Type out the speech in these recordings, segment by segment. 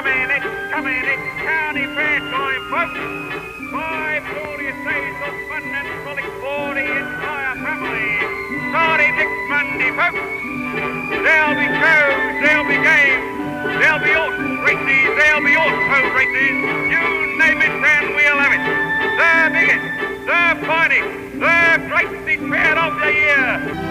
coming, it's county fair time, folks. 5 glorious days of fun and frolic for the entire family. Starting next Monday, folks. There'll be shows, there'll be games, there'll be horse races, there'll be auto races. You name it and we'll have it. The biggest, the finest, the greatest fair of the year.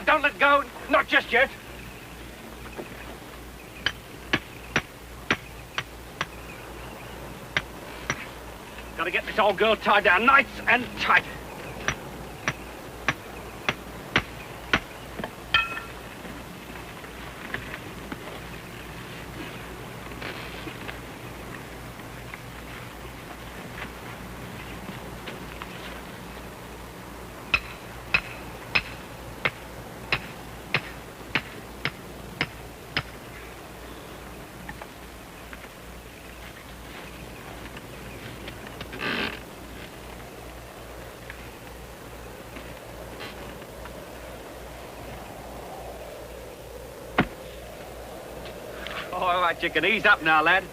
Don't let go. Not just yet. Gotta get this old girl tied down nice and tight. All right, you can ease up now, lad.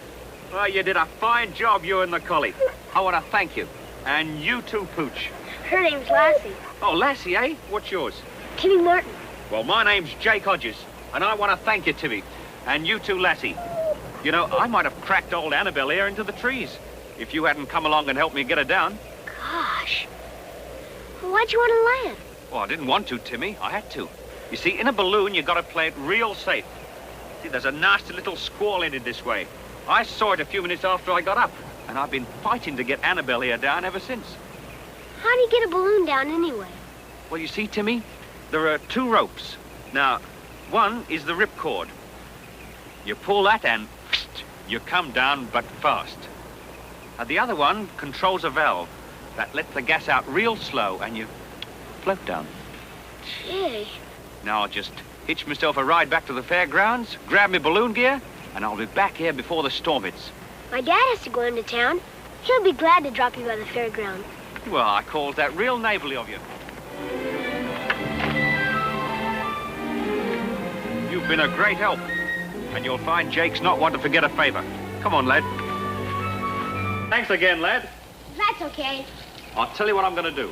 Well, you did a fine job, you and the collie. I want to thank you. And you too, Pooch. Her name's Lassie. Oh, Lassie, eh? What's yours? Timmy Martin. Well, my name's Jake Hodges, and I want to thank you, Timmy. And you too, Lassie. You know, I might have cracked old Annabelle here into the trees if you hadn't come along and helped me get her down. Gosh. Why'd you want to land? Well, I didn't want to, Timmy. I had to. You see, in a balloon, you got to play it real safe. See, there's a nasty little squall headed this way. I saw it a few minutes after I got up, and I've been fighting to get Annabelle here down ever since. How do you get a balloon down anyway? Well, you see, Timmy, there are 2 ropes. Now, one is the ripcord. You pull that and you come down, but fast. And the other one controls a valve that lets the gas out real slow, and you float down. Gee. Now I'll just hitch myself a ride back to the fairgrounds, grab my balloon gear, and I'll be back here before the storm hits. My dad has to go into town. He'll be glad to drop you by the fairground. Well, I calls that real neighborly of you. You've been a great help, and you'll find Jake's not one to forget a favor. Come on, lad. Thanks again, lad. That's okay. I'll tell you what I'm going to do.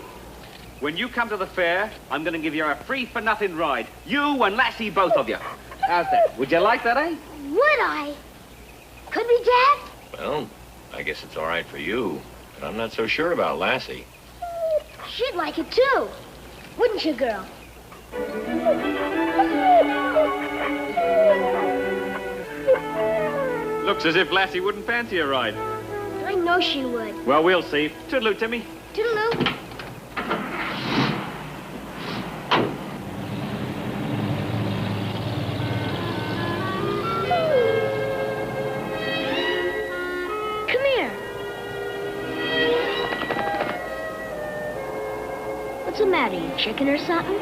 When you come to the fair, I'm going to give you a free-for-nothing ride. You and Lassie, both of you. How's that? Would you like that, eh? Would I? Could we, Dad? Well, I guess it's all right for you, but I'm not so sure about Lassie. She'd like it, too. Wouldn't you, girl? Looks as if Lassie wouldn't fancy a ride. I know know she would. Well, we'll see. Toodaloo, Timmy. Toodaloo. Come here. What's the matter, you chicken or something?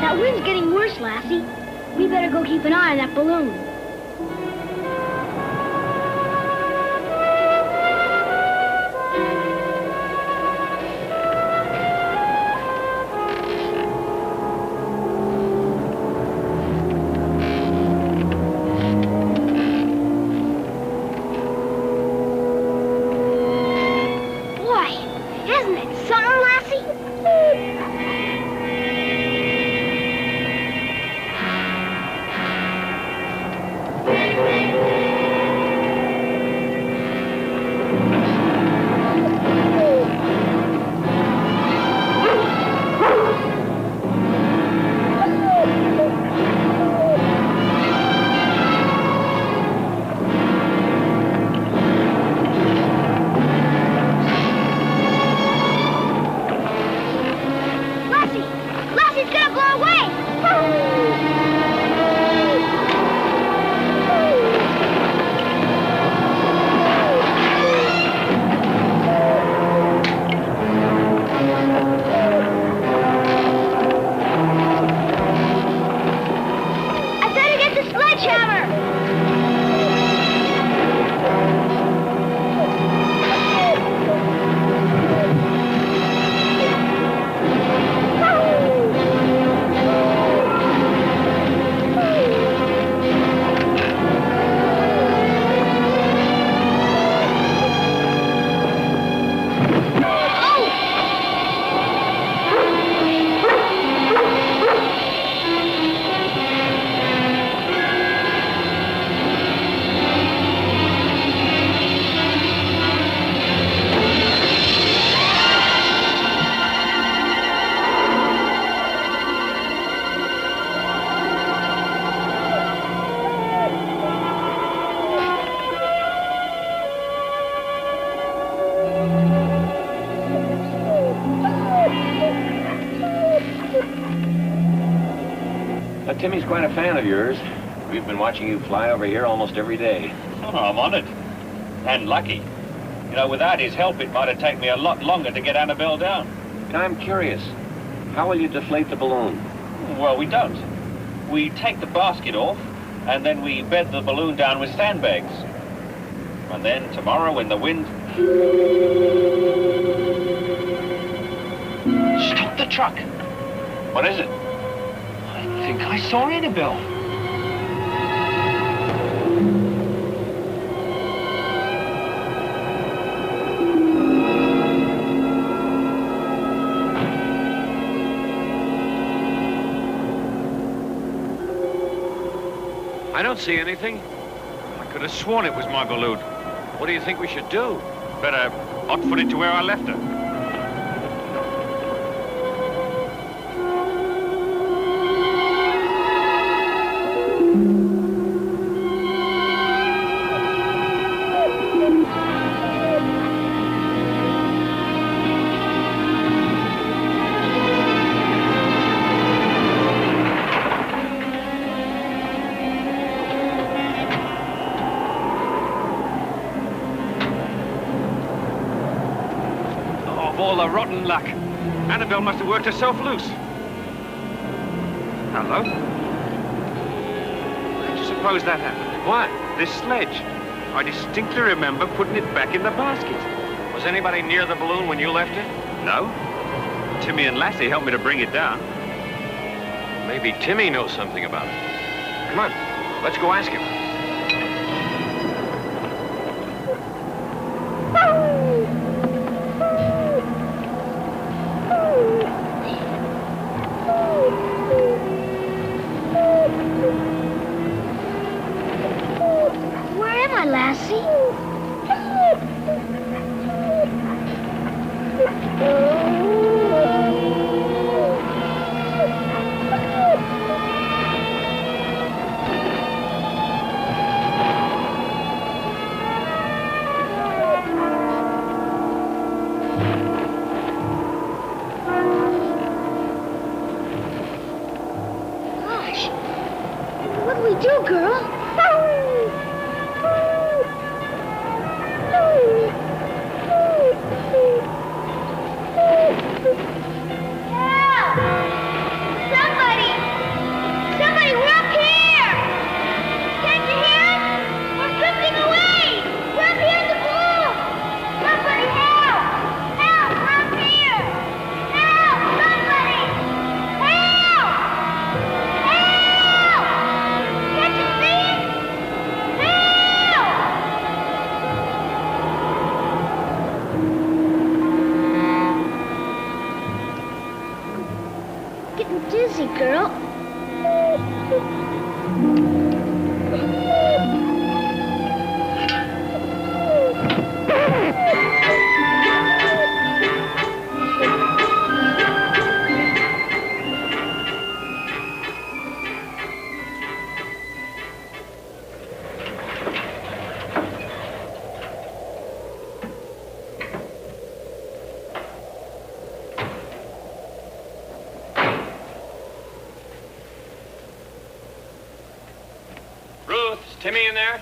That wind's getting worse, Lassie. We better go keep an eye on that balloon. Boy, isn't it something, Lassie? Lassie's gonna blow away! I better get the sledgehammer! Timmy's quite a fan of yours. We've been watching you fly over here almost every day. Oh, I'm honored. And lucky. You know, without his help, it might have taken me a lot longer to get Annabelle down. Now, I'm curious. How will you deflate the balloon? Well, we don't. We take the basket off, and then we bed the balloon down with sandbags. And then tomorrow, when the wind... Stop the truck! What is it? I think I saw Annabelle. I don't see anything. I could have sworn it was my balloon. What do you think we should do? Better hot-foot it to where I left her. All the rotten luck. Annabelle must have worked herself loose. Hello? How do you suppose that happened? What? This sledge. I distinctly remember putting it back in the basket. Was anybody near the balloon when you left it? No. Timmy and Lassie helped me to bring it down. Maybe Timmy knows something about it. Come on, let's go ask him. Lassie? do, girl. Somebody! Somebody, we're up here! Can't you hear us? We're drifting away! We're up here in the pool! Somebody help! Help! We're up here! Help! Somebody! Help! Help! Can't you see it? Help! Getting dizzy, girl. Ruth, is Timmy in there?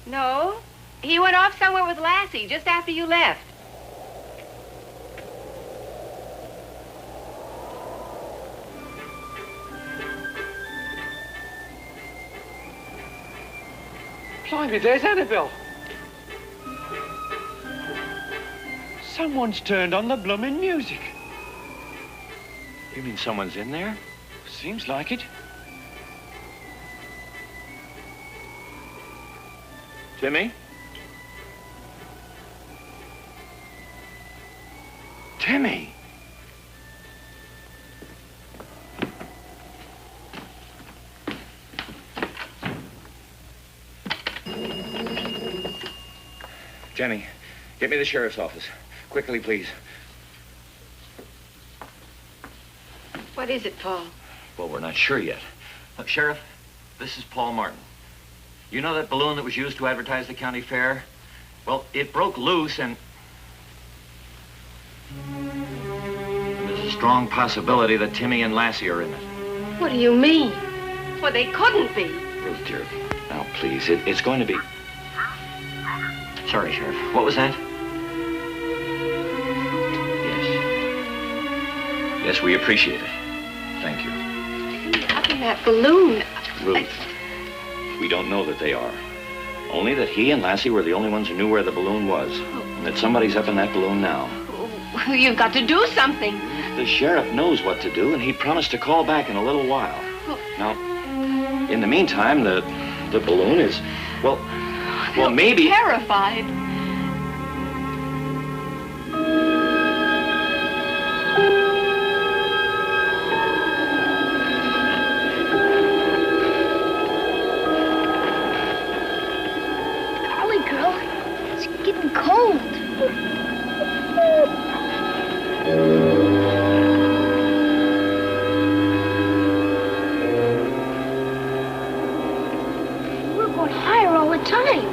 No. He went off somewhere with Lassie just after you left. Blimey, there's Annabelle. Someone's turned on the bloomin' music. You mean someone's in there? Seems like it. Timmy? Timmy! Jenny, get me the sheriff's office. Quickly, please. What is it, Paul? Well, we're not sure yet. Sheriff, this is Paul Martin. You know that balloon that was used to advertise the county fair? Well, it broke loose and there's a strong possibility that Timmy and Lassie are in it. What do you mean? Well, they couldn't be. Ruth, dear, now, please, it's going to be... Sorry, Sheriff. What was that? Yes. Yes, we appreciate it. Thank you. How can that balloon... Ruth, we don't know that they are. Only that he and Lassie were the only ones who knew where the balloon was. And that somebody's up in that balloon now. Oh, you've got to do something. The sheriff knows what to do, and he promised to call back in a little while. Now, in the meantime, the balloon is... Well, maybe... Terrified. Golly, girl, it's getting cold. We're going higher all the time.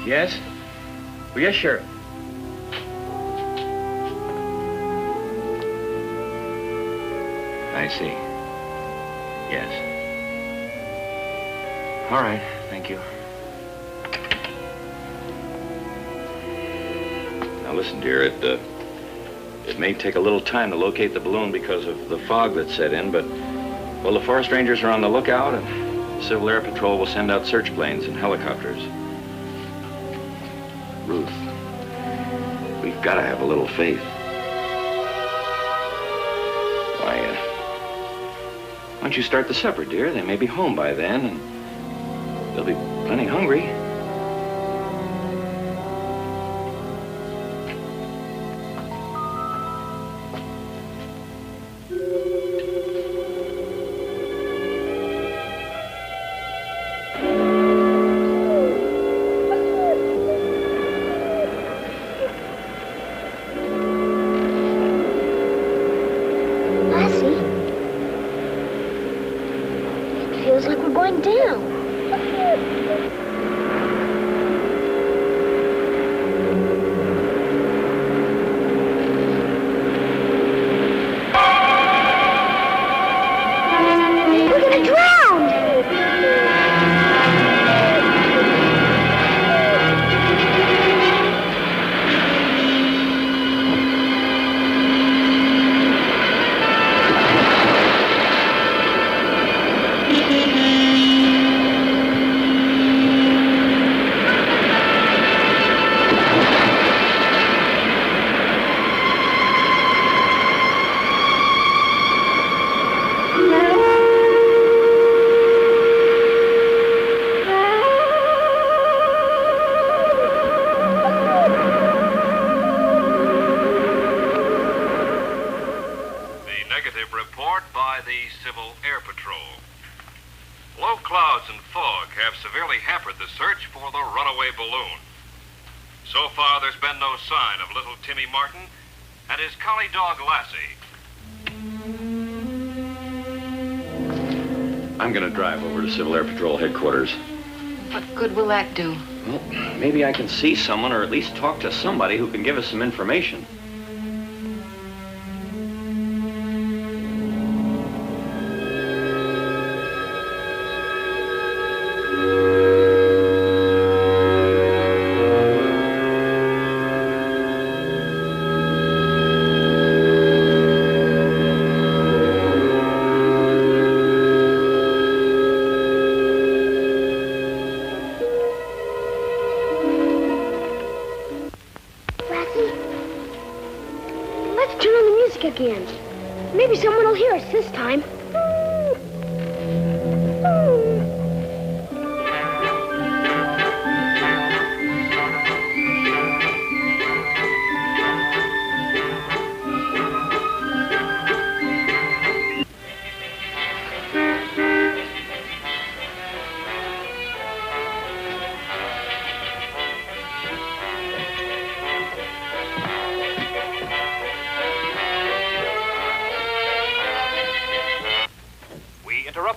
Yes? Well, yes, Sheriff. I see. Yes. All right, thank you. Now, listen, dear, it may take a little time to locate the balloon because of the fog that set in, but, well, the forest rangers are on the lookout, and the Civil Air Patrol will send out search planes and helicopters. Ruth, we've got to have a little faith. Why don't you start the supper, dear? They may be home by then, and they'll be plenty hungry. feels like we're going down. We're gonna drown! severely hampered the search for the runaway balloon. So far, there's been no sign of little Timmy Martin and his collie dog, Lassie. I'm going to drive over to Civil Air Patrol headquarters. What good will that do? Well, maybe I can see someone or at least talk to somebody who can give us some information. Again. Maybe someone will hear us this time.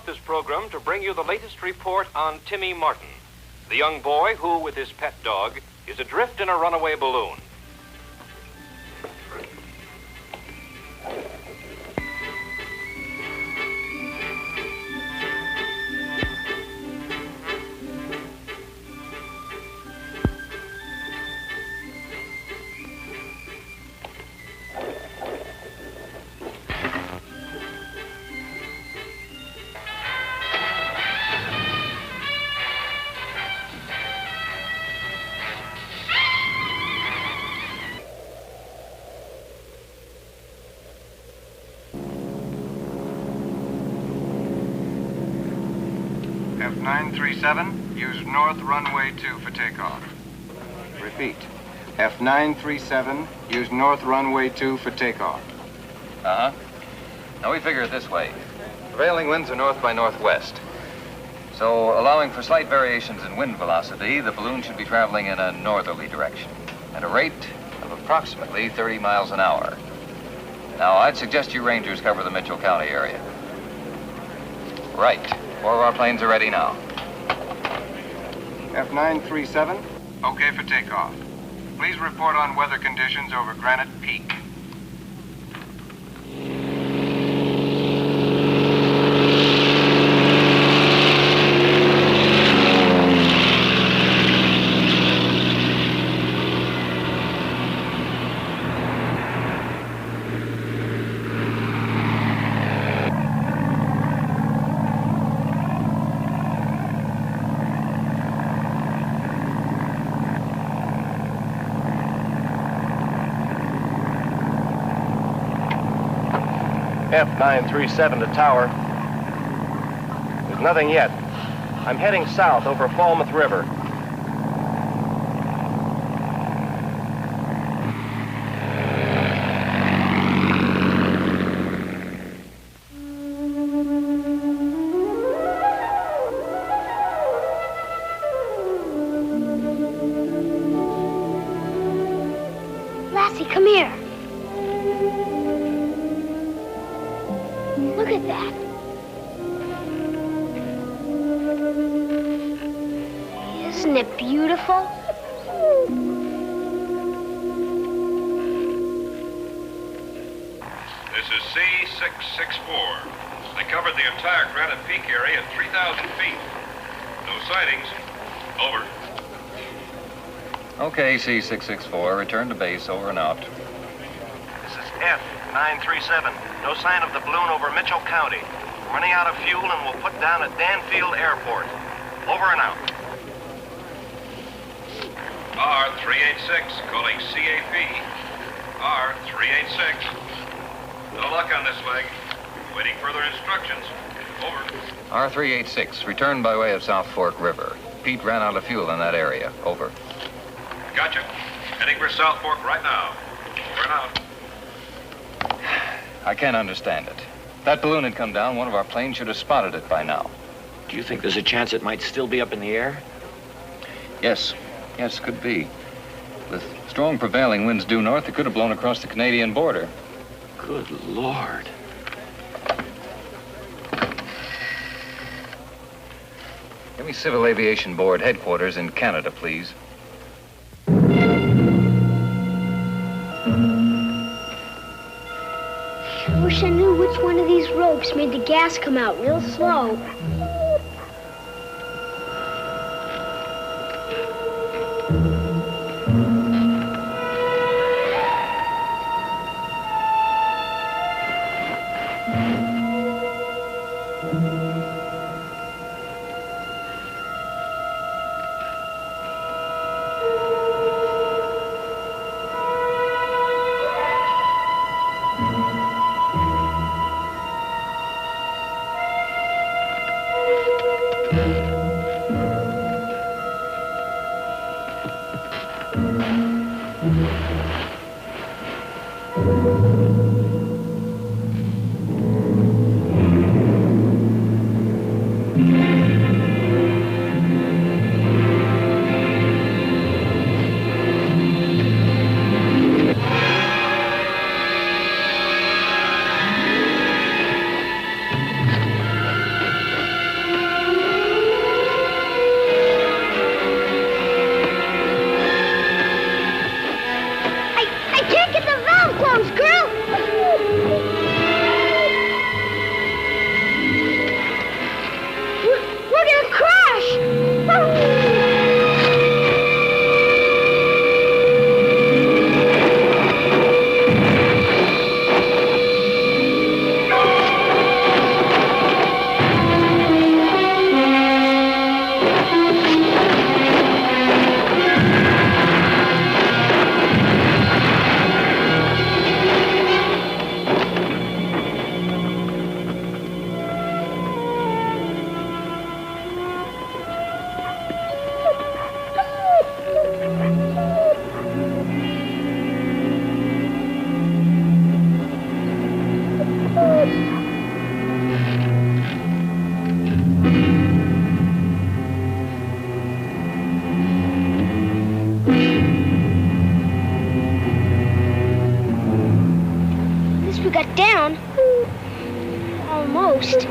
This program to bring you the latest report on Timmy Martin, the young boy who, with his pet dog, is adrift in a runaway balloon. F937, use north runway 2 for takeoff. Repeat. F937, use north runway 2 for takeoff. Uh-huh. Now we figure it this way. Prevailing winds are north by northwest. So, allowing for slight variations in wind velocity, the balloon should be traveling in a northerly direction at a rate of approximately 30 miles an hour. Now, I'd suggest you Rangers cover the Mitchell County area. Right. 4 of our planes are ready now. F937, okay for takeoff. Please report on weather conditions over Granite Peak. F937 to tower. There's nothing yet. I'm heading south over Falmouth River. Lassie, come here. Look at that. Isn't it beautiful? This is C664. I covered the entire Granite Peak area at 3,000 feet. No sightings. Over. Okay, C664. Return to base. Over and out. This is F937. No sign of the balloon over Mitchell County. We're running out of fuel and we'll put down at Danfield Airport. Over and out. R386 calling CAP. R386. No luck on this leg. Waiting further instructions. Over. R386. Return by way of South Fork River. Pete ran out of fuel in that area. Over. Gotcha. Heading for South Fork right now. Over and out. I can't understand it. If that balloon had come down, one of our planes should have spotted it by now. Do you think there's a chance it might still be up in the air? Yes. Yes, could be. With strong prevailing winds due north, it could have blown across the Canadian border. Good Lord. Give me Civil Aviation Board headquarters in Canada, please. I wish I knew which one of these ropes made the gas come out real slow. Down. Almost.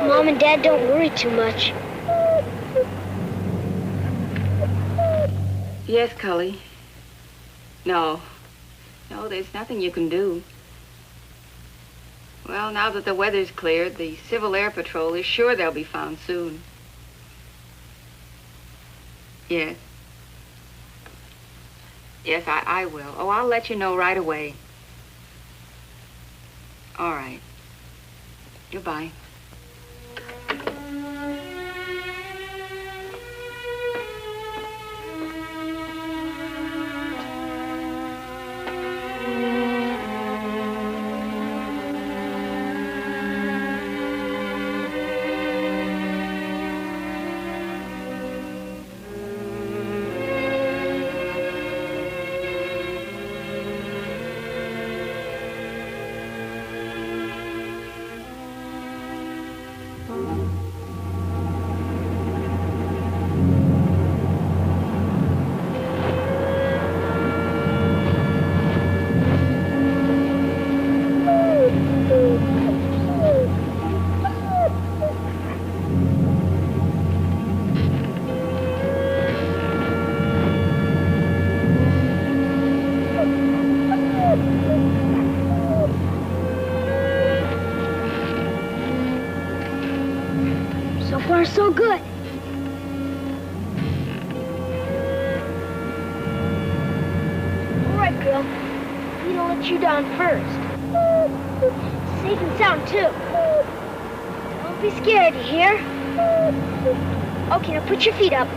Mom and Dad don't worry too much. Yes, Cully. No, there's nothing you can do. Well, now that the weather's cleared, the Civil Air Patrol is sure they'll be found soon. Yes. Yes, I will. Oh, I'll let you know right away. All right. Goodbye. So far, so good. All right, girl. Need to let you down first. Safe and sound, too. Don't be scared, you hear? Okay, now put your feet up.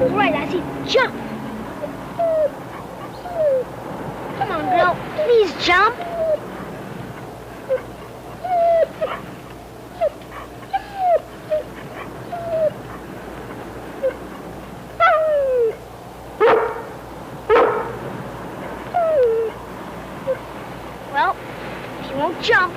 All right, Lassie, jump. Come on, girl, please jump. Well, if you won't jump.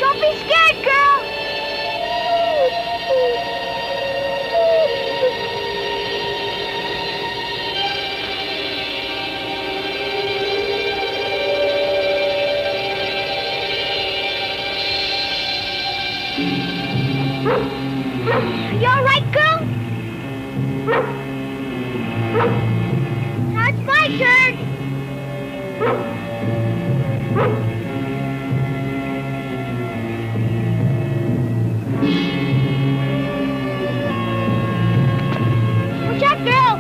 Don't be scared, girl. You all right, girl? Now it's my turn. Watch out, girl.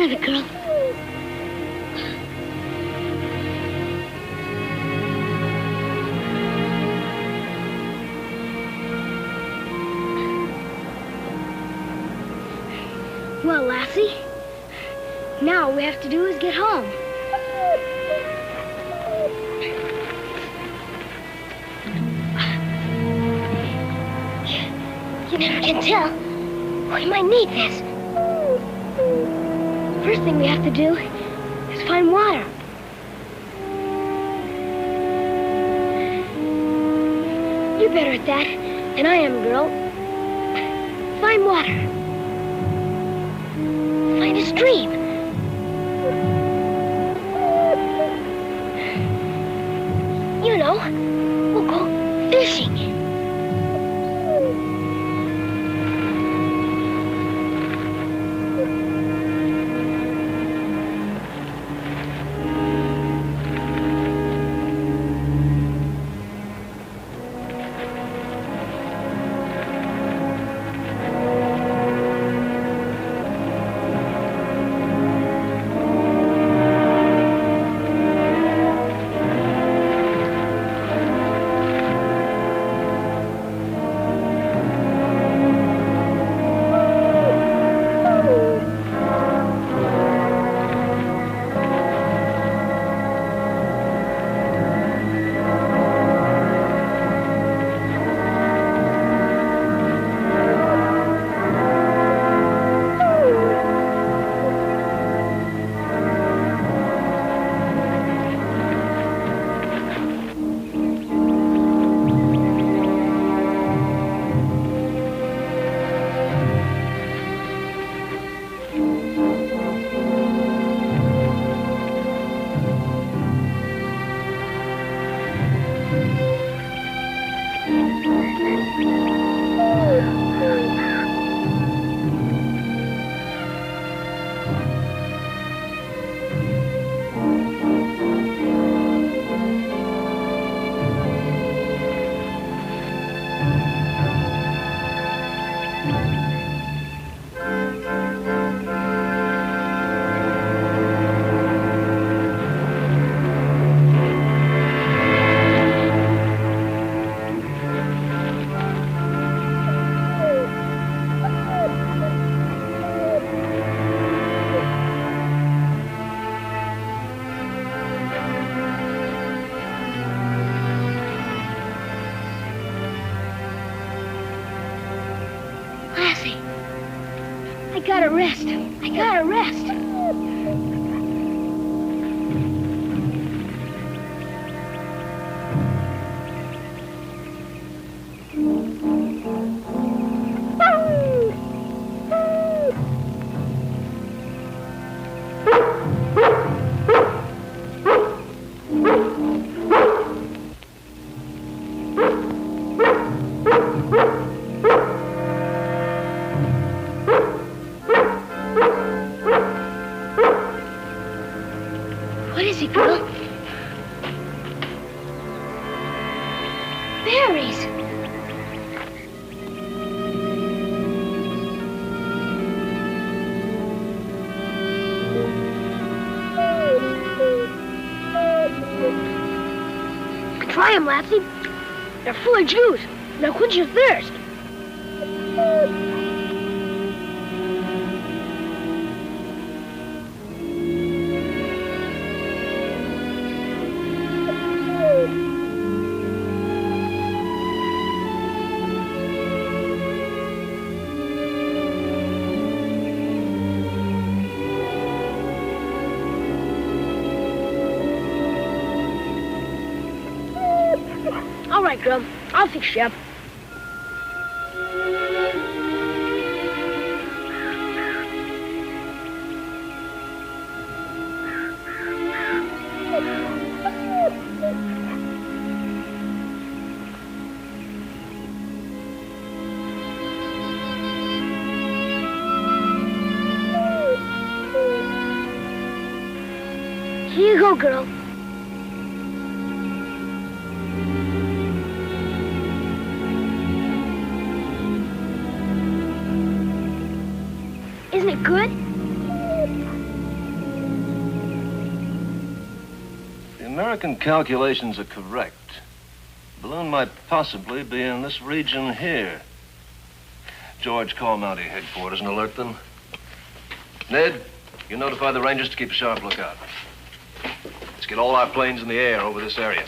of it, girl. Well, Lassie, now all we have to do is get home. You never can tell. We might need this. First thing we have to do is find water. You're better at that than I am, girl. Find water. Find a stream. You know, we'll go fishing. I gotta rest. I gotta rest. What is it, girl? Berries. Try them, Lassie. They're full of juice. They'll quench your thirst. All right, girl. I'll fix you up. Here you go, girl. Isn't it good? American calculations are correct, the balloon might possibly be in this region here. George, call Mountie headquarters and alert them. Ned, you notify the Rangers to keep a sharp lookout. Let's get all our planes in the air over this area.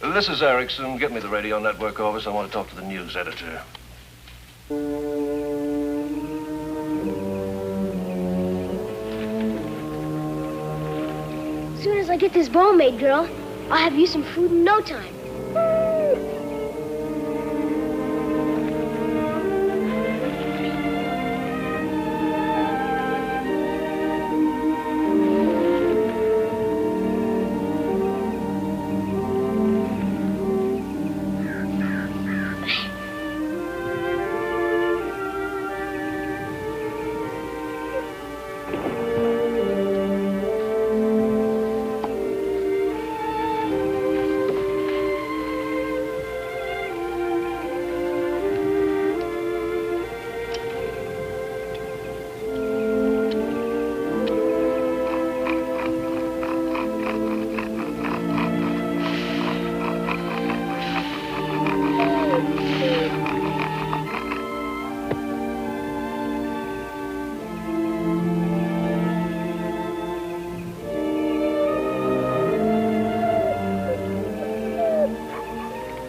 This is Erickson. Get me the radio network office. I want to talk to the news editor. As soon as I get this ball made, girl, I'll have you some food in no time.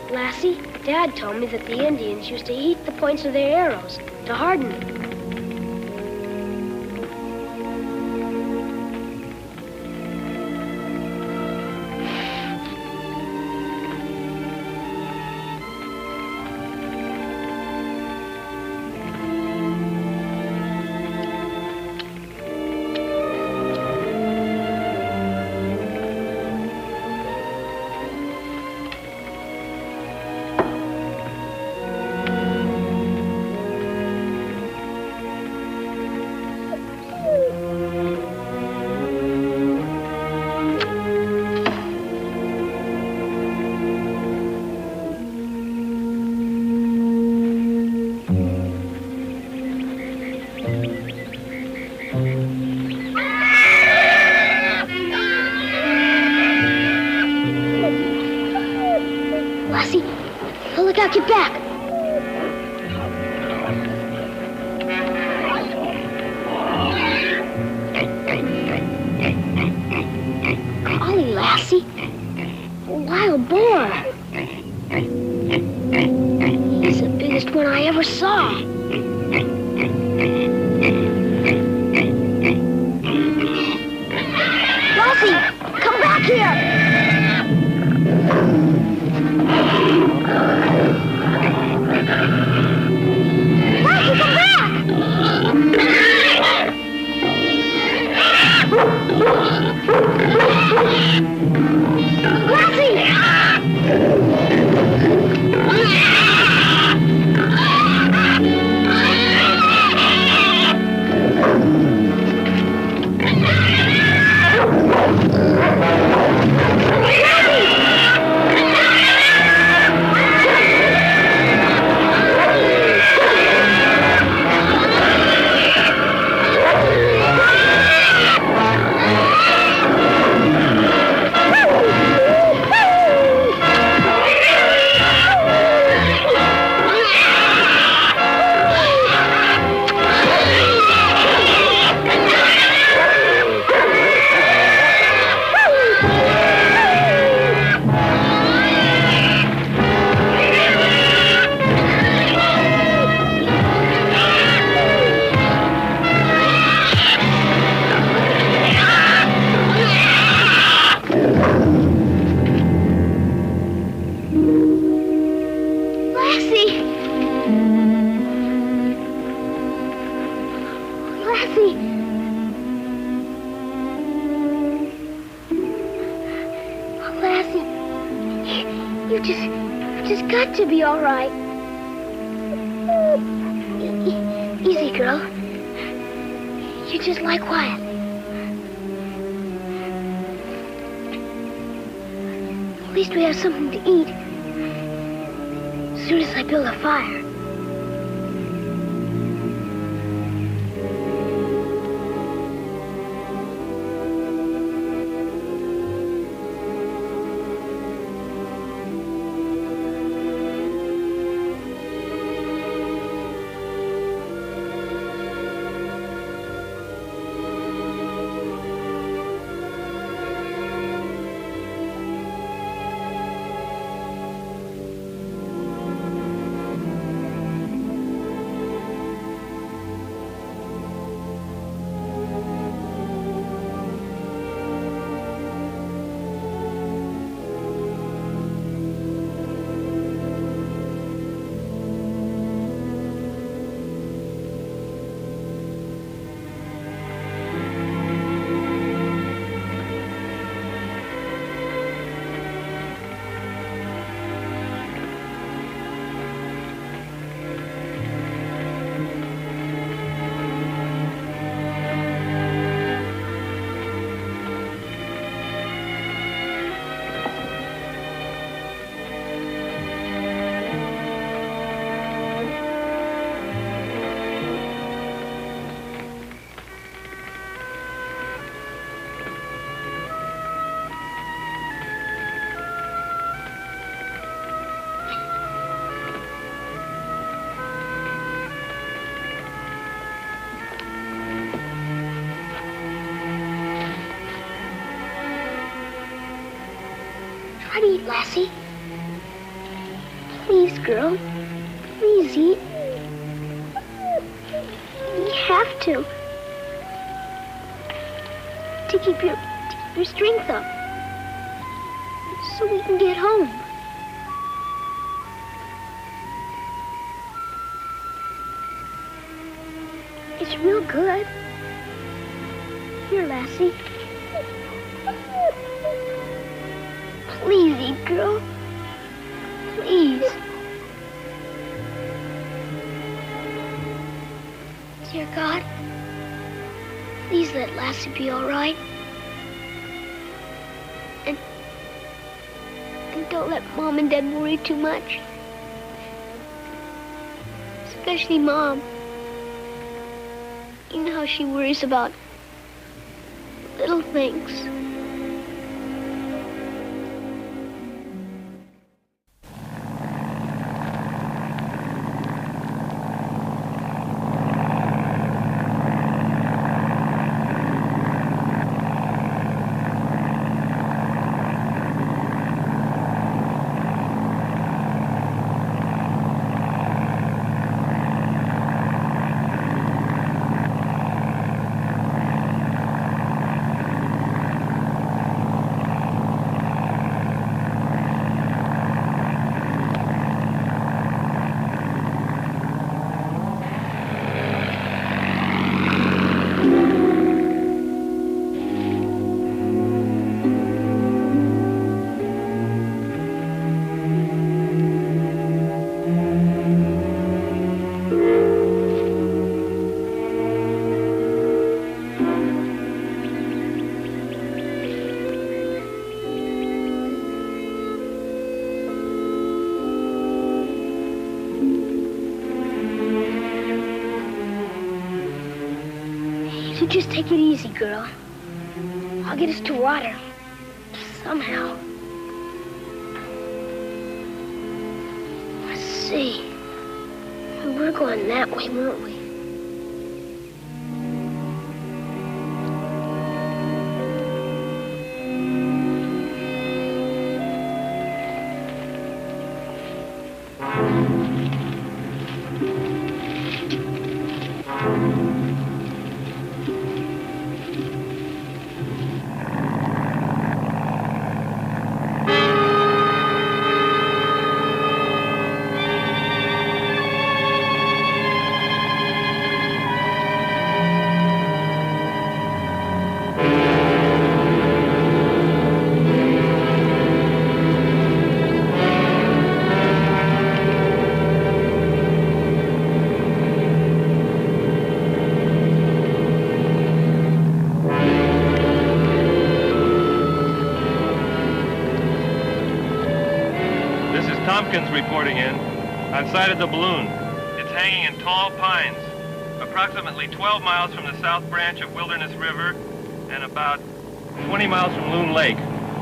Lassie, Dad told me that the Indians used to heat the points of their arrows to harden them. Lassie, look out, get back. Golly, Lassie, a wild boar. He's the biggest one I ever saw. Lassie, come back here. Lassie, come back! Lassie! You just got to be all right. Easy, girl. You just lie quiet. At least we have something to eat. As soon as I build a fire. eat, Lassie. Please, girl. Please eat. You have to. To keep your strength up. So we can get home. It's real good. Here, Lassie. Please eat, girl. Please. Dear God, please let Lassie be all right. And don't let Mom and Dad worry too much. Especially Mom. You know how she worries about little things. So just take it easy, girl. I'll get us to water. Somehow. Let's see. We were going that way, weren't we? Reporting in. On site of the balloon. It's hanging in tall pines, approximately 12 miles from the south branch of Wilderness River and about 20 miles from Loon Lake.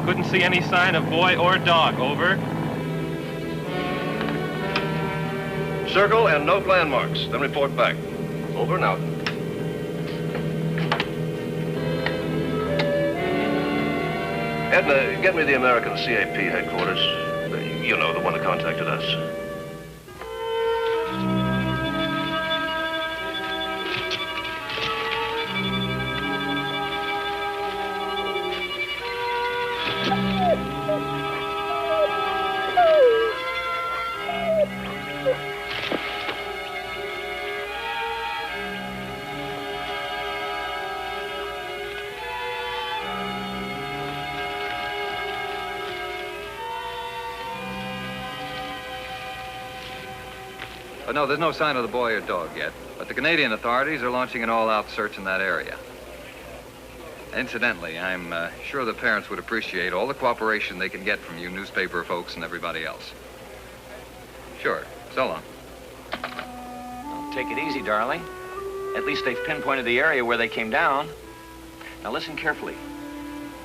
Couldn't see any sign of boy or dog. Over. Circle and note landmarks, then report back. Over and out. Edna, get me the American CAP headquarters. You know, the one that contacted us. No, there's no sign of the boy or dog yet, but the Canadian authorities are launching an all-out search in that area. Incidentally, I'm sure the parents would appreciate all the cooperation they can get from you newspaper folks and everybody else. Sure. So long. Well, take it easy, darling. At least they've pinpointed the area where they came down. Now listen carefully.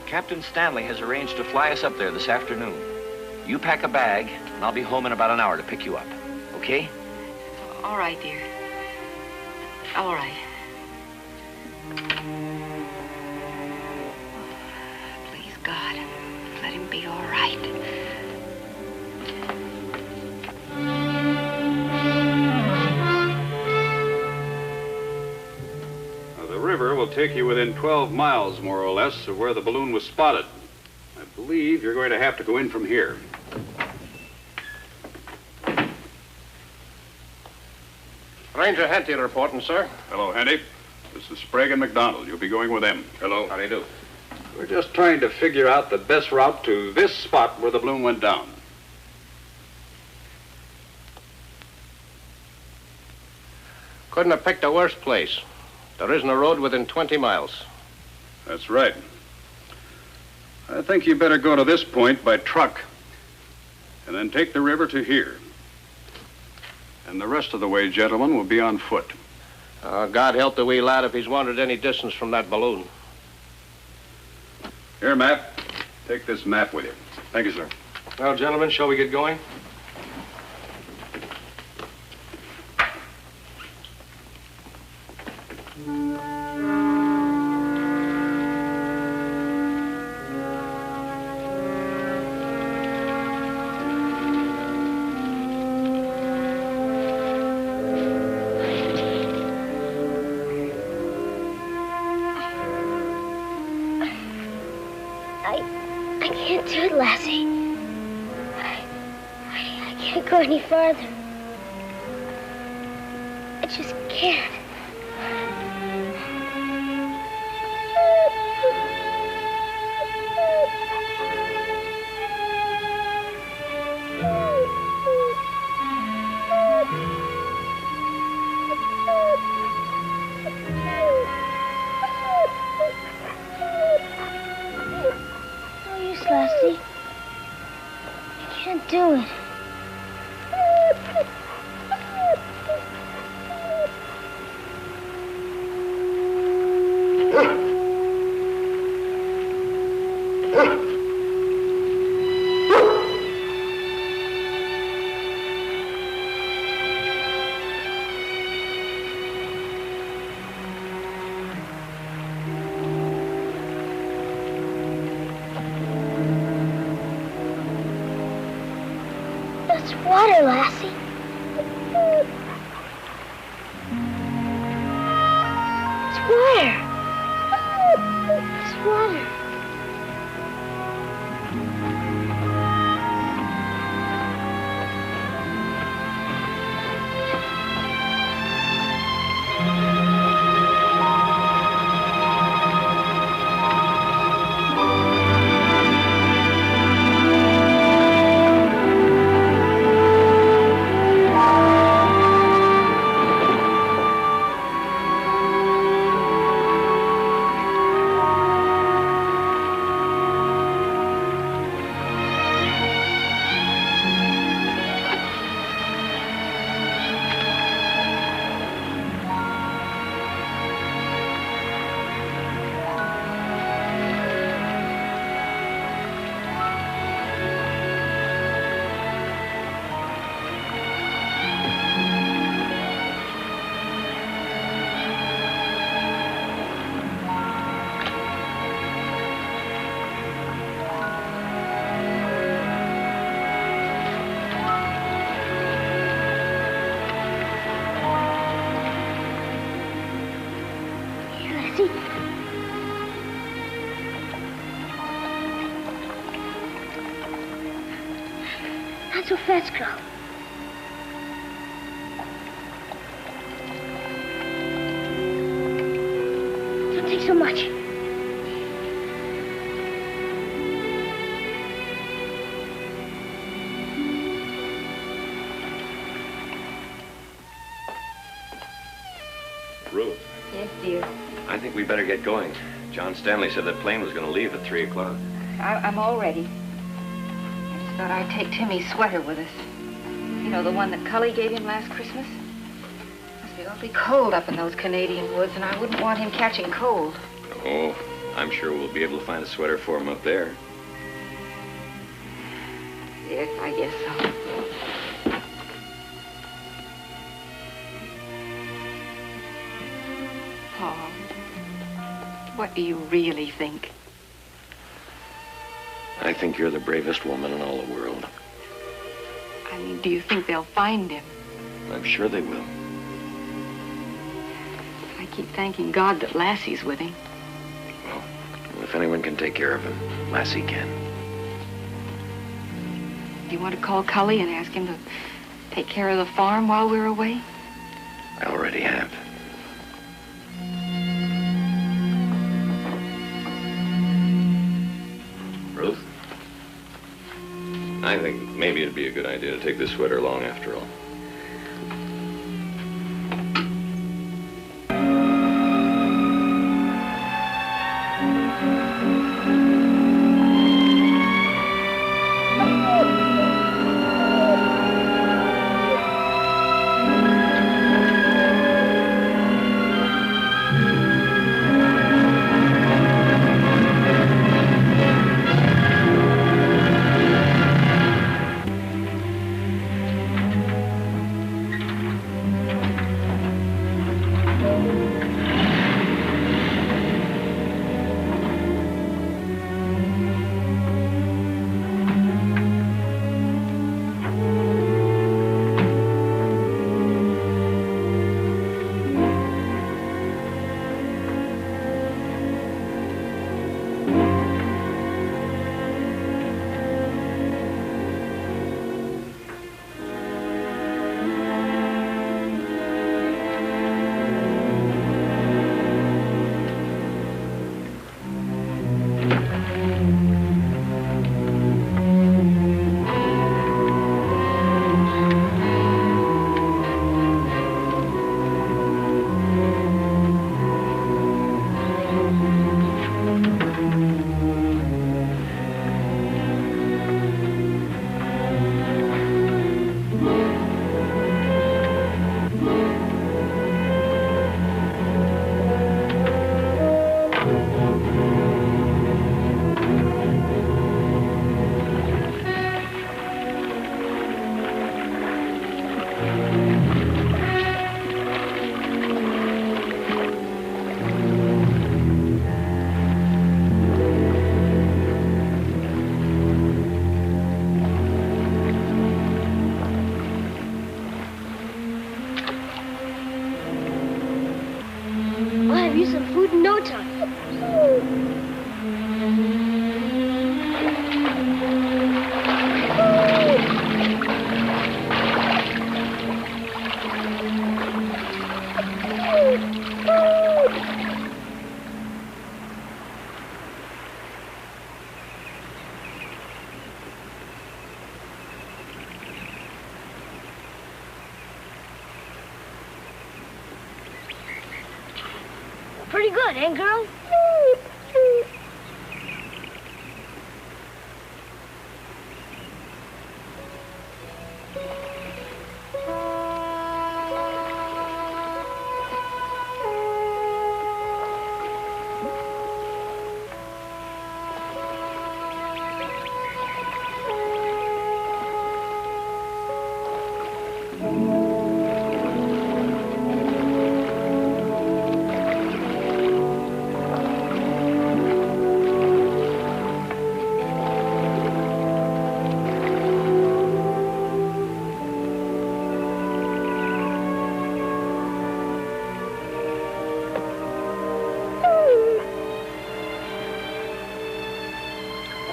Captain Stanley has arranged to fly us up there this afternoon. You pack a bag, and I'll be home in about an hour to pick you up. Okay? All right, dear. All right. Please, God, let him be all right. river will take you within 12 miles, more or less, of where the balloon was spotted. I believe you're going to have to go in from here. Ranger Henty reporting, sir. Hello, Henty. This is Sprague and McDonald. You'll be going with them. Hello. How do you do? We're just trying to figure out the best route to this spot where the balloon went down. Couldn't have picked a worse place. There isn't a road within 20 miles. That's right. I think you better go to this point by truck and then take the river to here. And the rest of the way, gentlemen, will be on foot. God help the wee lad if he's wandered any distance from that balloon. Here, map. Take this map with you. Thank you, sir. Well, gentlemen, shall we get going? I can't do it, Lassie. I can't go any farther. I just can't. No use, Lassie. I can't do it. That's water, Lassie. It's water. It's water. Not so fast, girl. Don't take so much. Ruth, Yes, dear. I think we better get going. John Stanley said that plane was going to leave at 3 o'clock. I'm all ready. I just thought I'd take Timmy's sweater with us. You know, the one that Cully gave him last Christmas? Must be awfully cold up in those Canadian woods, and I wouldn't want him catching cold. Oh, I'm sure we'll be able to find a sweater for him up there. Yes, I guess so. Paul, what do you really think? I think you're the bravest woman in all the world. I mean, do you think they'll find him? I'm sure they will. I keep thanking God that Lassie's with him. Well, if anyone can take care of him, Lassie can. Do you want to call Cully and ask him to take care of the farm while we're away? I already have. Ruth? I think maybe it'd be a good idea to take this sweater along after all. Pretty good, eh, girl?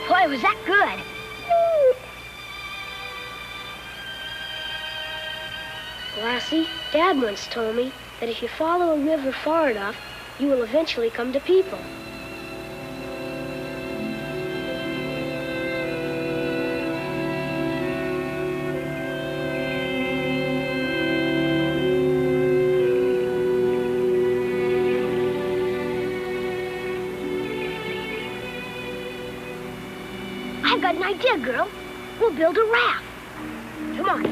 Boy, was that good. Lassie, Dad once told me that if you follow a river far enough, you will eventually come to people. I've got an idea, girl. We'll build a raft. Come on.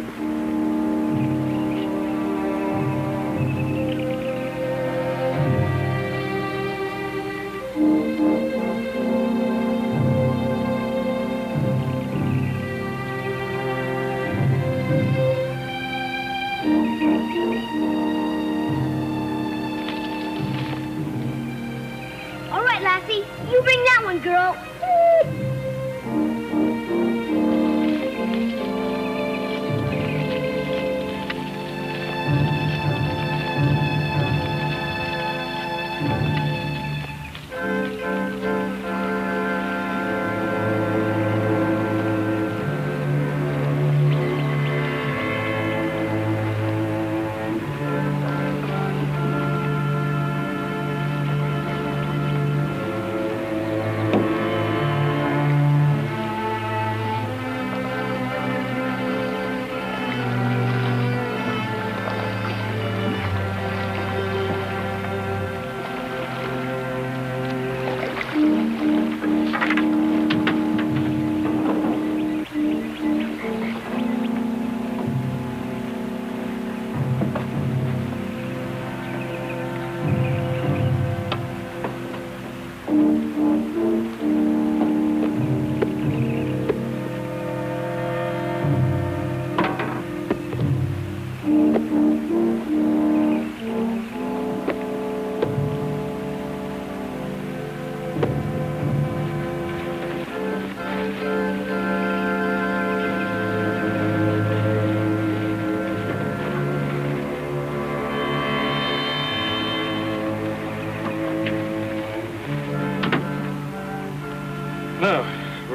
All right, Lassie. You bring that one, girl.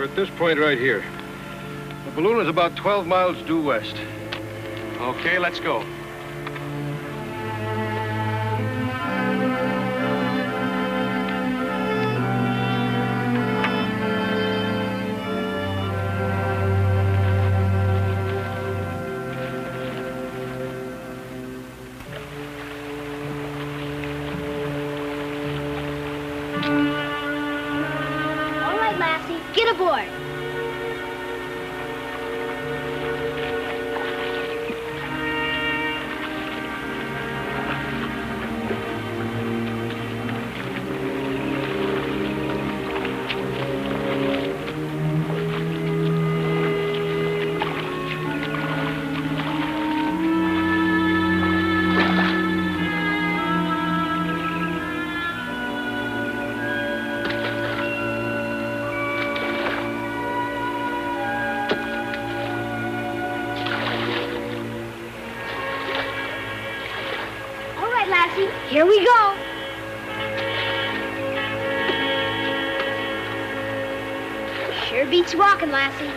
We're at this point right here. The balloon is about 12 miles due west. Okay, let's go. All right, Lassie, get aboard. Here we go. Sure beats walking, Lassie.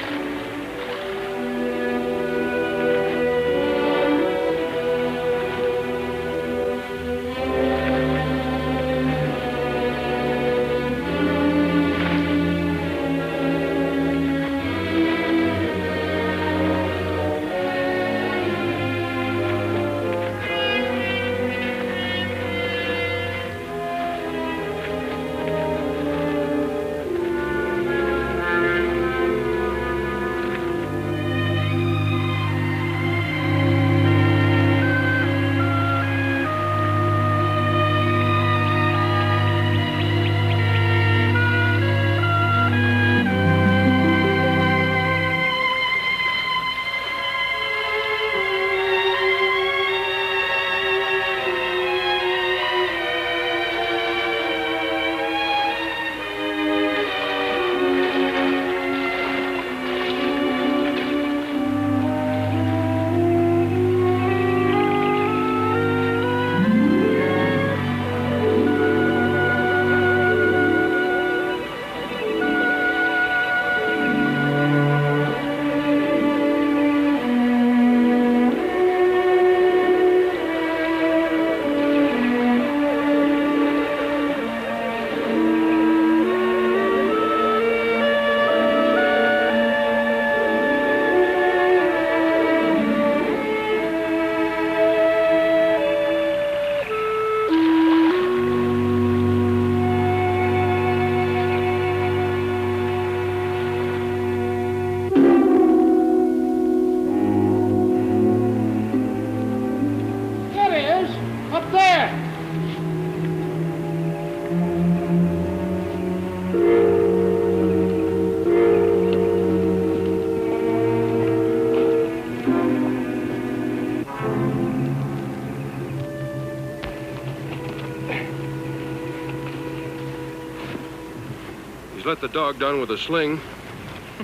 He's let the dog down with a sling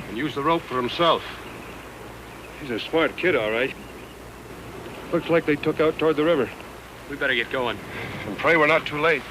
and used the rope for himself. He's a smart kid, all right. Looks like they took out toward the river. We better get going. And pray we're not too late.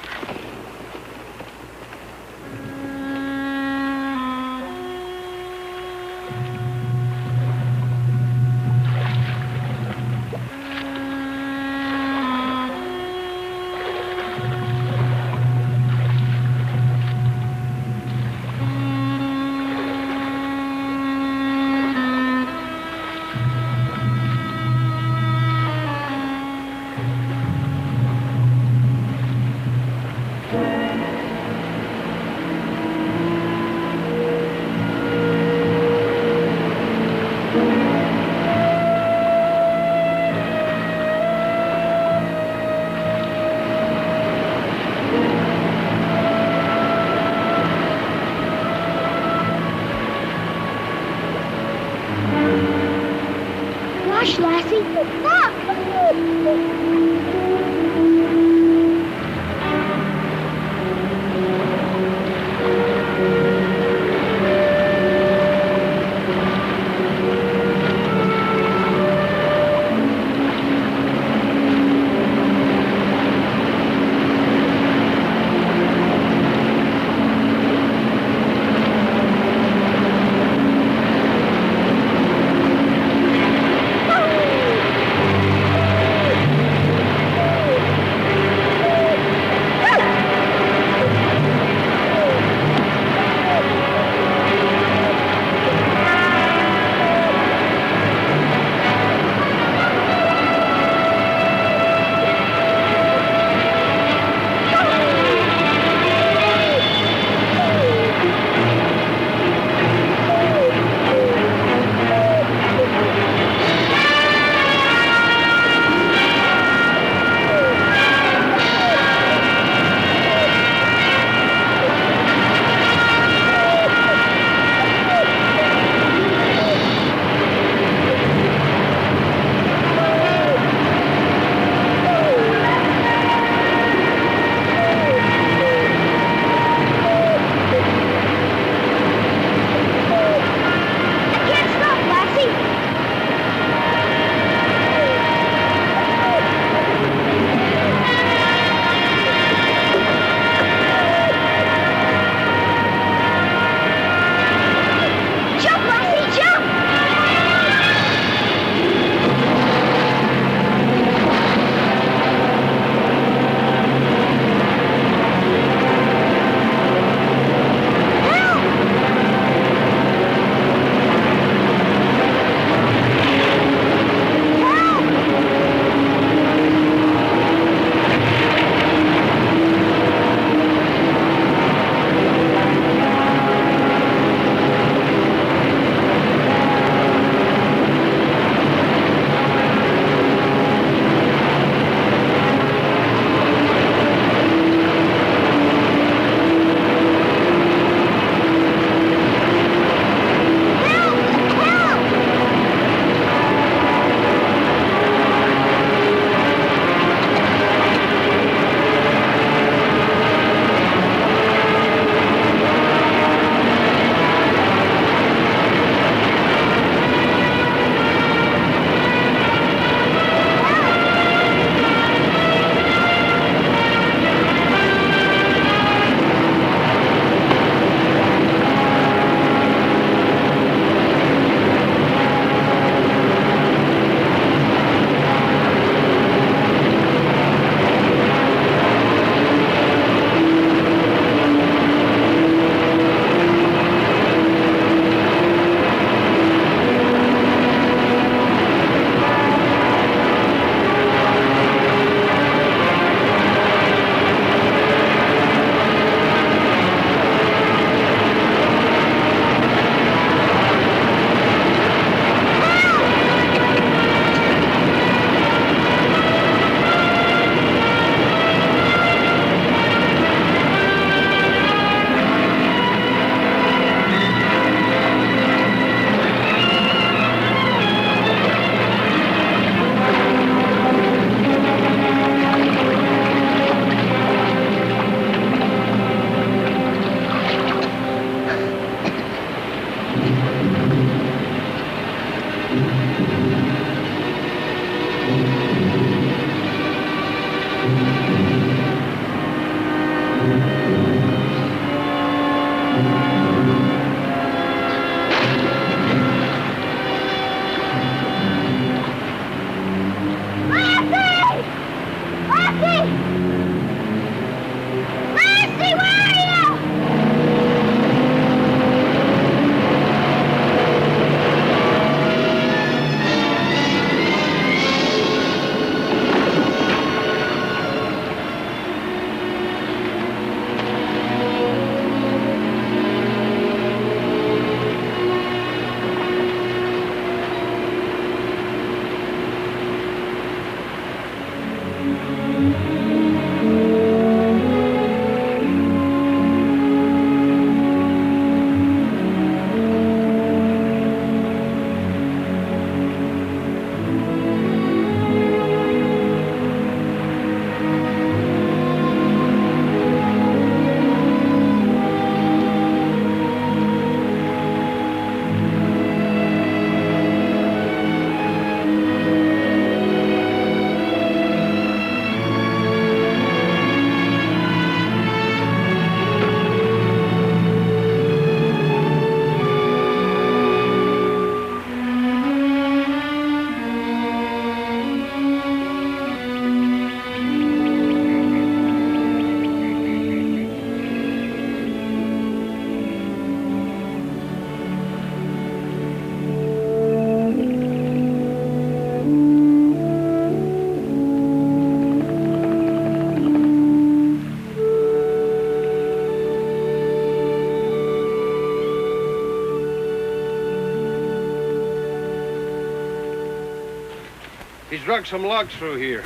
He's dragged some logs through here.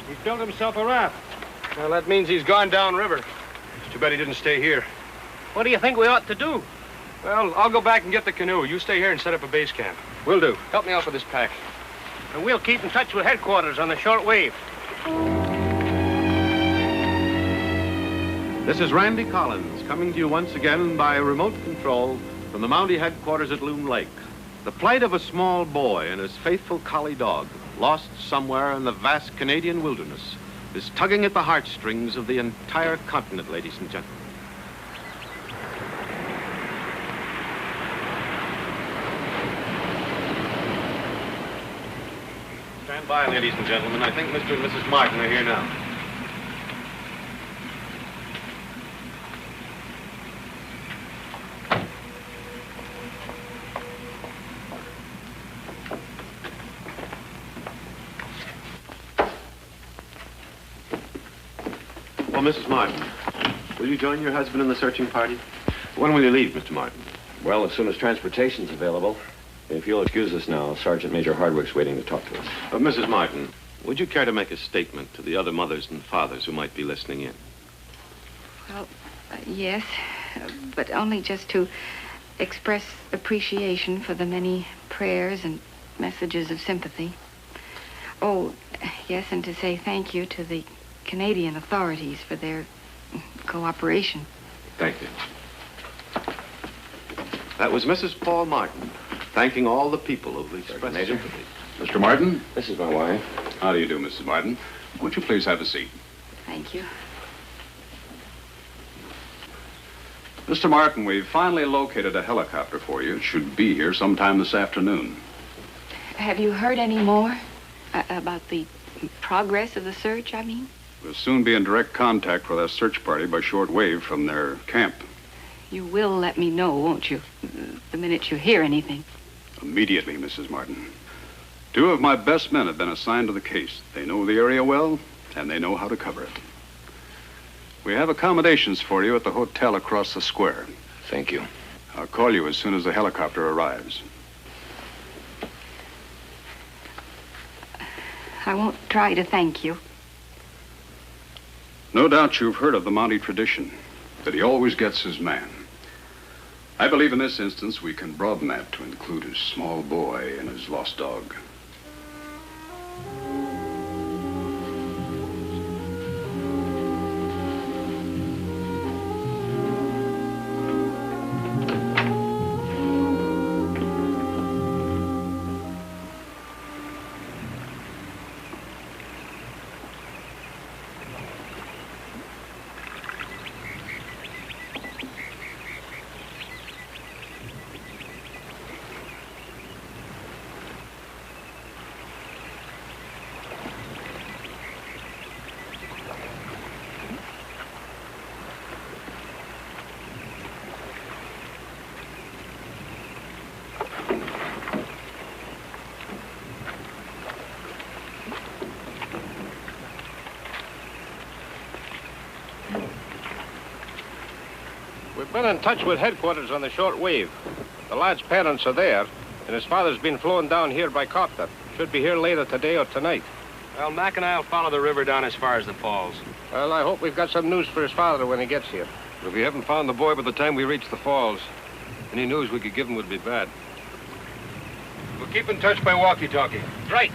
He's built himself a raft. Well, that means he's gone downriver. It's too bad he didn't stay here. What do you think we ought to do? Well, I'll go back and get the canoe. You stay here and set up a base camp. Will do. Help me out with this pack. And we'll keep in touch with headquarters on the short wave. This is Randy Collins, coming to you once again by remote control from the Mountie headquarters at Loon Lake. The plight of a small boy and his faithful collie dog, lost somewhere in the vast Canadian wilderness, is tugging at the heartstrings of the entire continent, ladies and gentlemen. Stand by, ladies and gentlemen. I think Mr. and Mrs. Martin are here now. Well, Mrs. Martin, will you join your husband in the searching party? When will you leave, Mr. Martin? Well, as soon as transportation's available. If you'll excuse us now, Sergeant Major Hardwick's waiting to talk to us. Mrs. Martin, would you care to make a statement to the other mothers and fathers who might be listening in? Well, yes, but only just to express appreciation for the many prayers and messages of sympathy. Oh, yes, and to say thank you to the Canadian authorities for their cooperation. Thank you. That was Mrs. Paul Martin, thanking all the people who've expressed sympathy. Mr. Martin? This is my wife. How do you do, Mrs. Martin? Would you please have a seat? Thank you. Mr. Martin, we've finally located a helicopter for you. It should be here sometime this afternoon. Have you heard any more about the progress of the search, I mean? We'll soon be in direct contact with our search party by short wave from their camp. You will let me know, won't you? The minute you hear anything. Immediately, Mrs. Martin. 2 of my best men have been assigned to the case. They know the area well, and they know how to cover it. We have accommodations for you at the hotel across the square. Thank you. I'll call you as soon as the helicopter arrives. I won't try to thank you. No doubt you've heard of the Mountie tradition, that he always gets his man. I believe in this instance we can broaden that to include his small boy and his lost dog. We've been in touch with headquarters on the short wave. The lad's parents are there, and his father's been flown down here by copter. Should be here later today or tonight. Well, Mac and I'll follow the river down as far as the falls. Well, I hope we've got some news for his father when he gets here. If we haven't found the boy by the time we reach the falls, any news we could give him would be bad. We'll keep in touch by walkie-talkie. Right.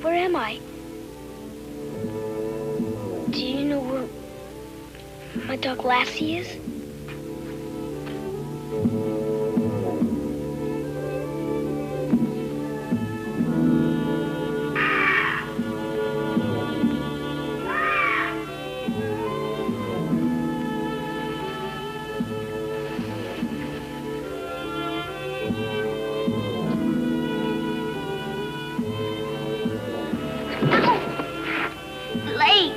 Where am I? Do you know where my dog Lassie is? Late.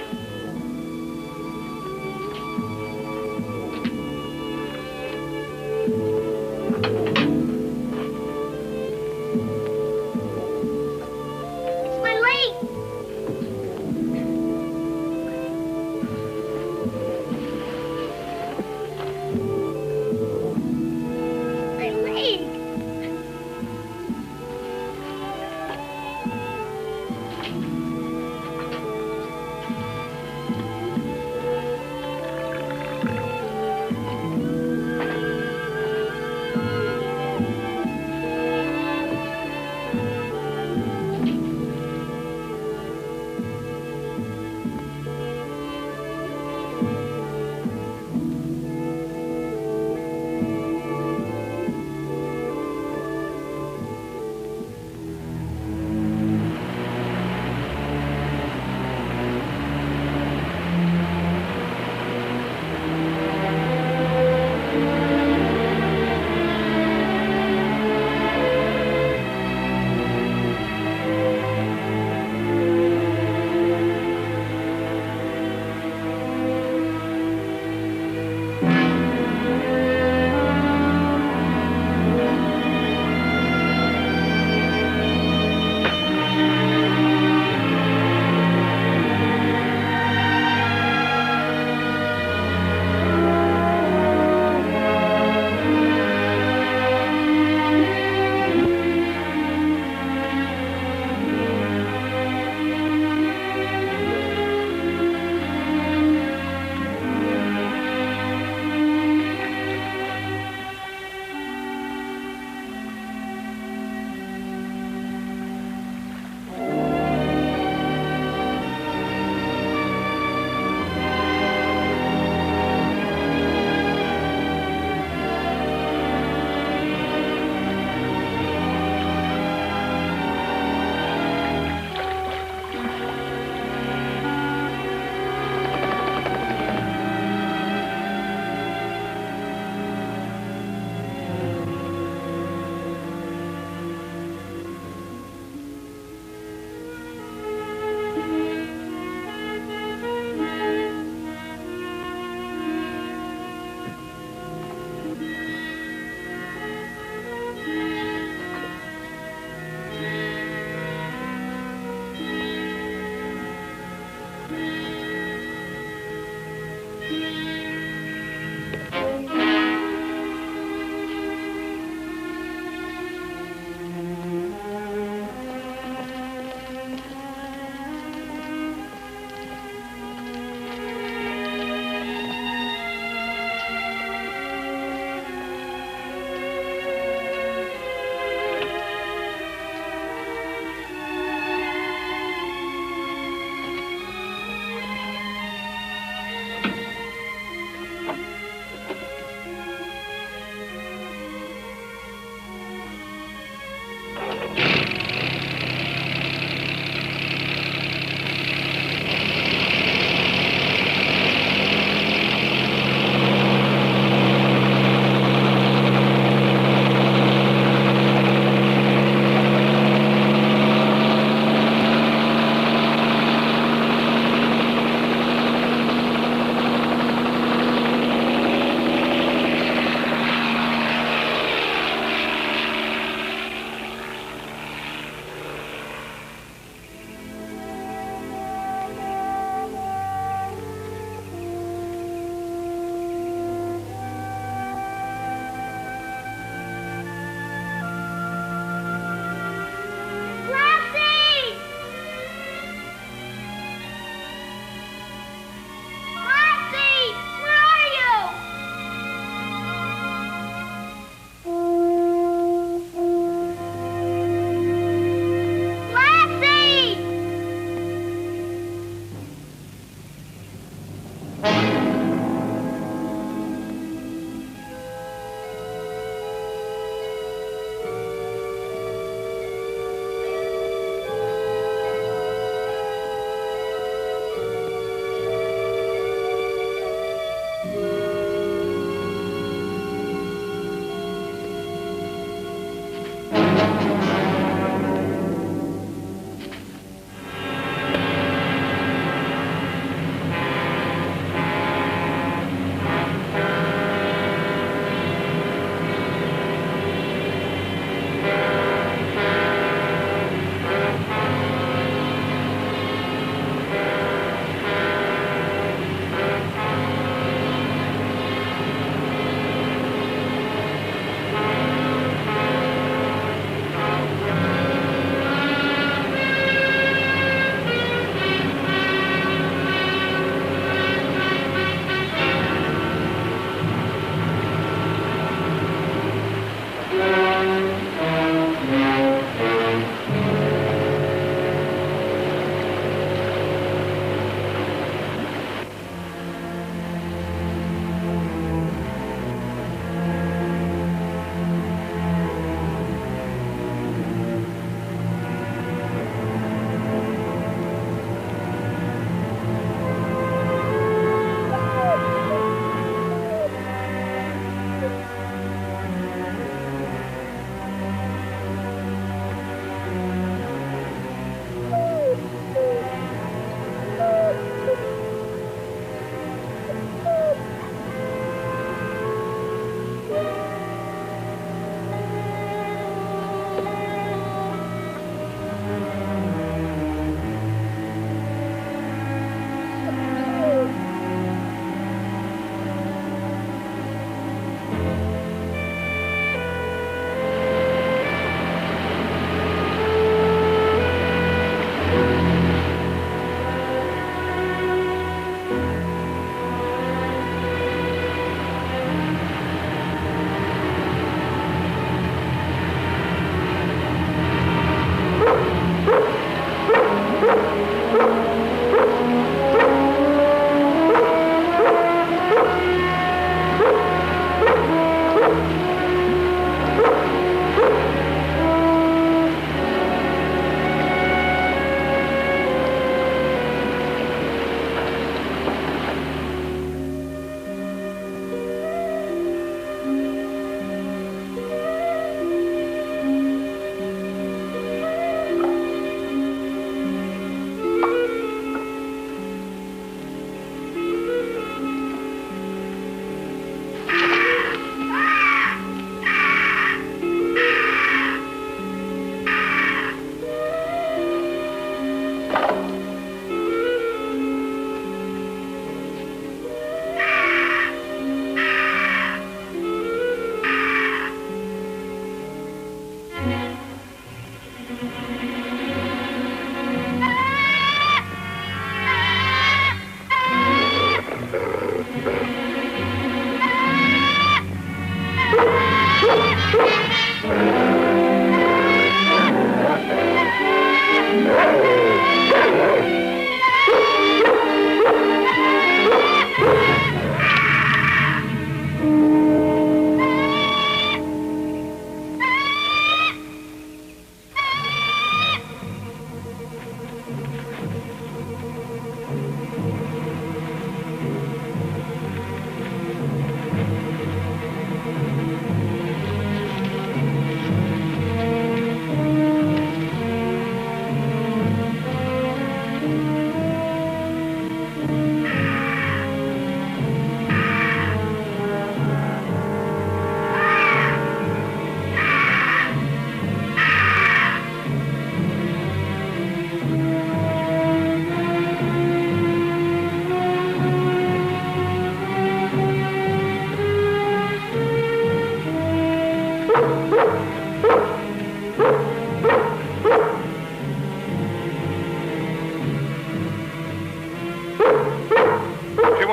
It's my leg. My leg.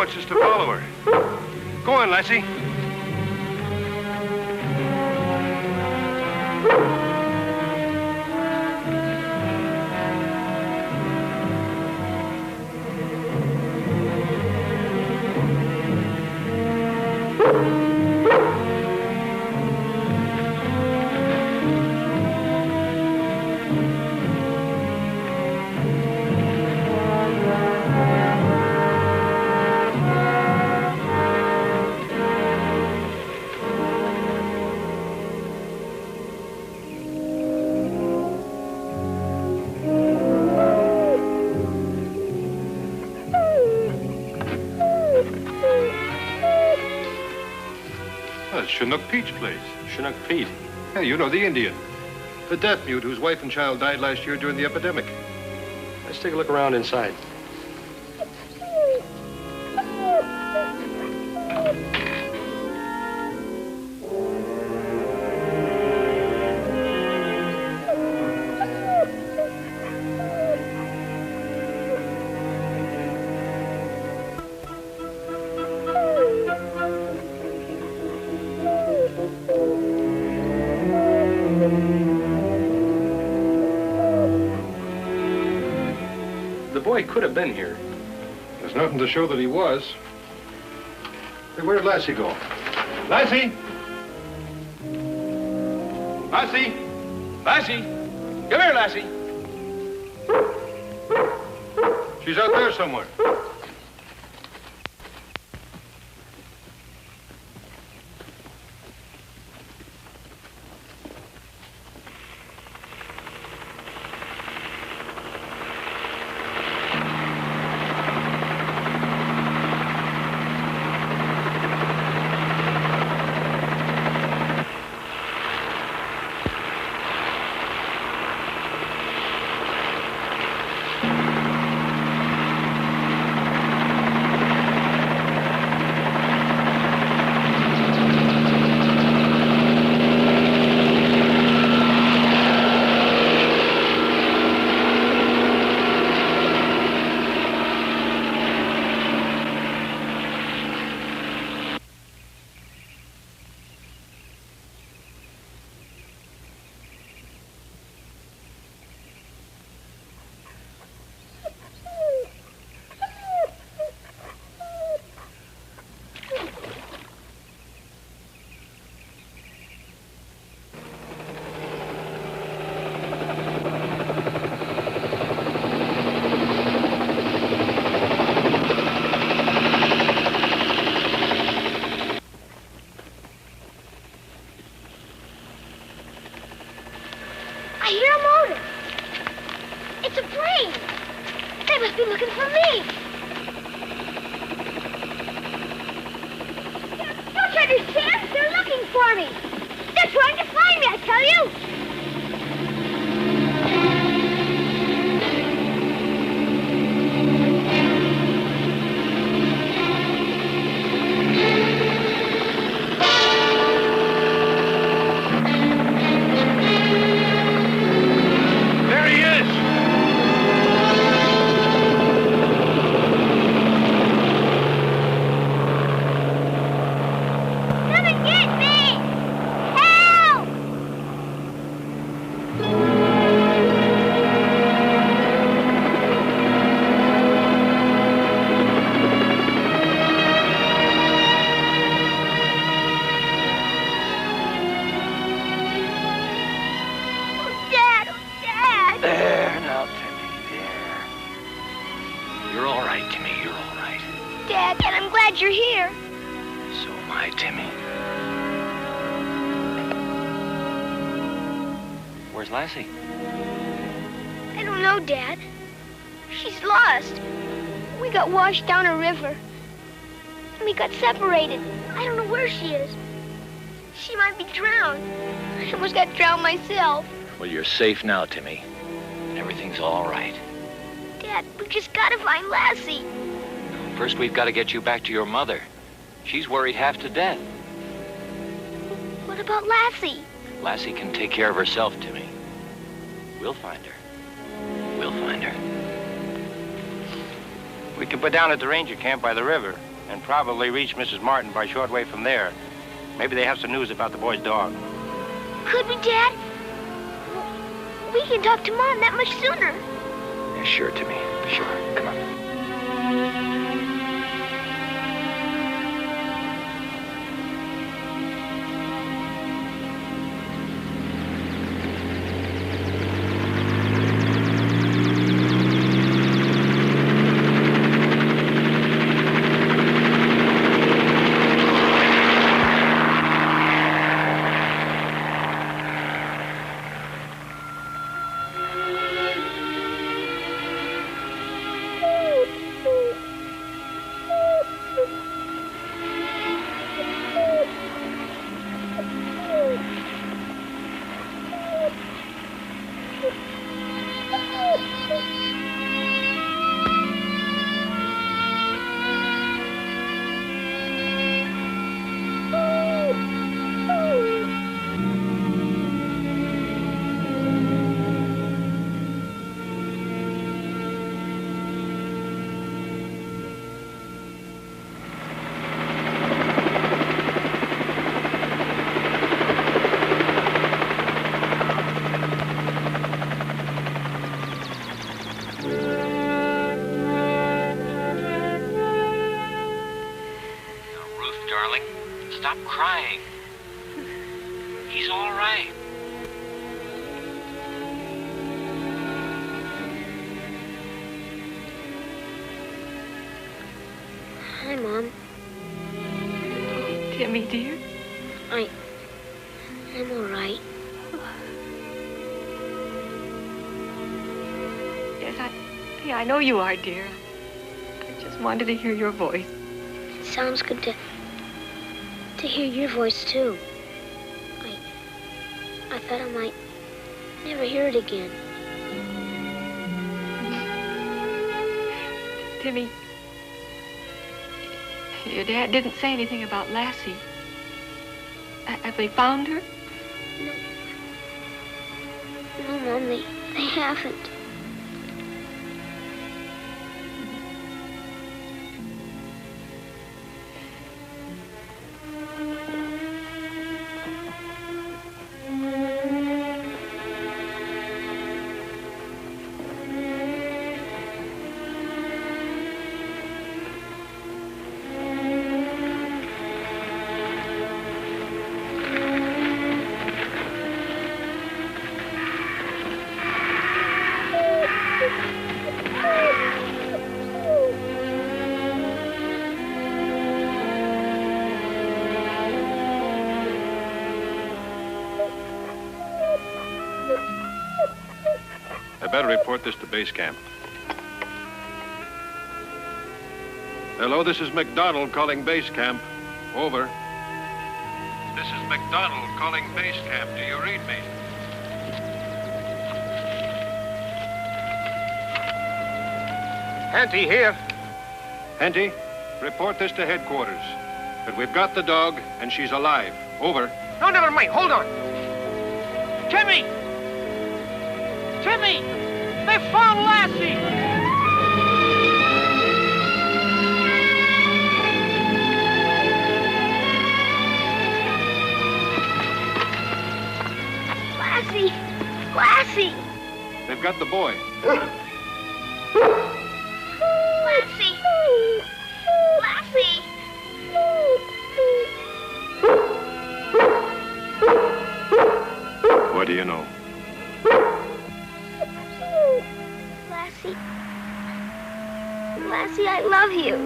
wants us to follow her. Go on, Lassie. Chinook Pete's place. Chinook Pete. Yeah, you know, the Indian. The deaf mute whose wife and child died last year during the epidemic. Let's take a look around inside. Boy could have been here. There's nothing to show that he was. Hey, where'd Lassie go? Lassie! Lassie! Lassie! Come here, Lassie! She's out there somewhere. Lassie? I don't know, Dad. She's lost. We got washed down a river. And we got separated. I don't know where she is. She might be drowned. I almost got drowned myself. Well, you're safe now, Timmy. Everything's all right. Dad, we just gotta find Lassie. First, we've got to get you back to your mother. She's worried half to death. What about Lassie? Lassie can take care of herself, Timmy. We'll find her. We'll find her. We can put down at the ranger camp by the river. and probably reach Mrs. Martin by shortwave from there. Maybe they have some news about the boy's dog. Could we, Dad? We can talk to Mom that much sooner. Yeah, sure, Timmy. Sure. Come on. Darling, stop crying. He's all right. Hi, Mom. Timmy, dear. I'm all right. Yes, I know you are, dear. I just wanted to hear your voice. It sounds good to hear your voice, too. I thought I might never hear it again. Timmy, your dad didn't say anything about Lassie. Have they found her? No, Mom, they haven't. I better report this to base camp. Hello, this is McDonald calling base camp. Over. This is McDonald calling base camp. Do you read me? Henty here. Henty, report this to headquarters. That we've got the dog and she's alive. Over. No, never mind. Hold on. Timmy! Timmy! They found Lassie! Lassie! Lassie! They've got the boy. Lassie! Lassie! What do you know? Lassie. Lassie, I love you.